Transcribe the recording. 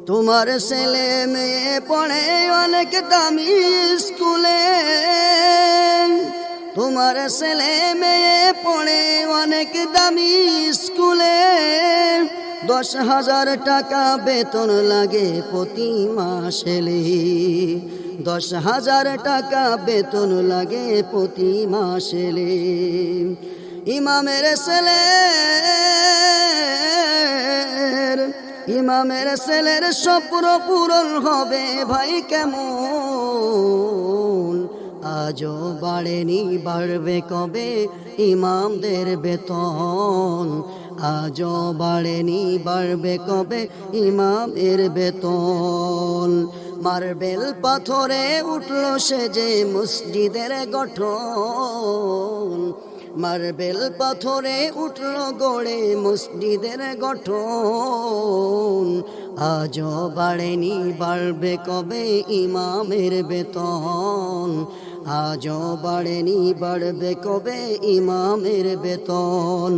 তোমার ছেলে মেয়ে পড়ে অনেক দামি স্কুলে, তোমার ছেলে মেয়ে পড়ে অনেক দামি স্কুলে। 10,000 টাকা বেতন লাগে প্রতি মাসে, 10,000 টাকা বেতন লাগে প্রতি মাসে। ইমামের ছেলের স্বপ্ন পূরণ হবে ভাই কেমন? আজও বাড়েনি, বাড়বে কবে ইমামদের বেতন? আজও বাড়েনি, বাড়বে কবে ইমামের বেতন? মার্বেল পাথরে উঠল সে যে মসজিদের গঠন, মার্বেল পাথরে উঠল গড়ে মসজিদের গঠন। আজও বাড়েনি, বাড়বে কবে ইমামের বেতন? আজও বাড়েনি, বাড়বে কবে ইমামের বেতন?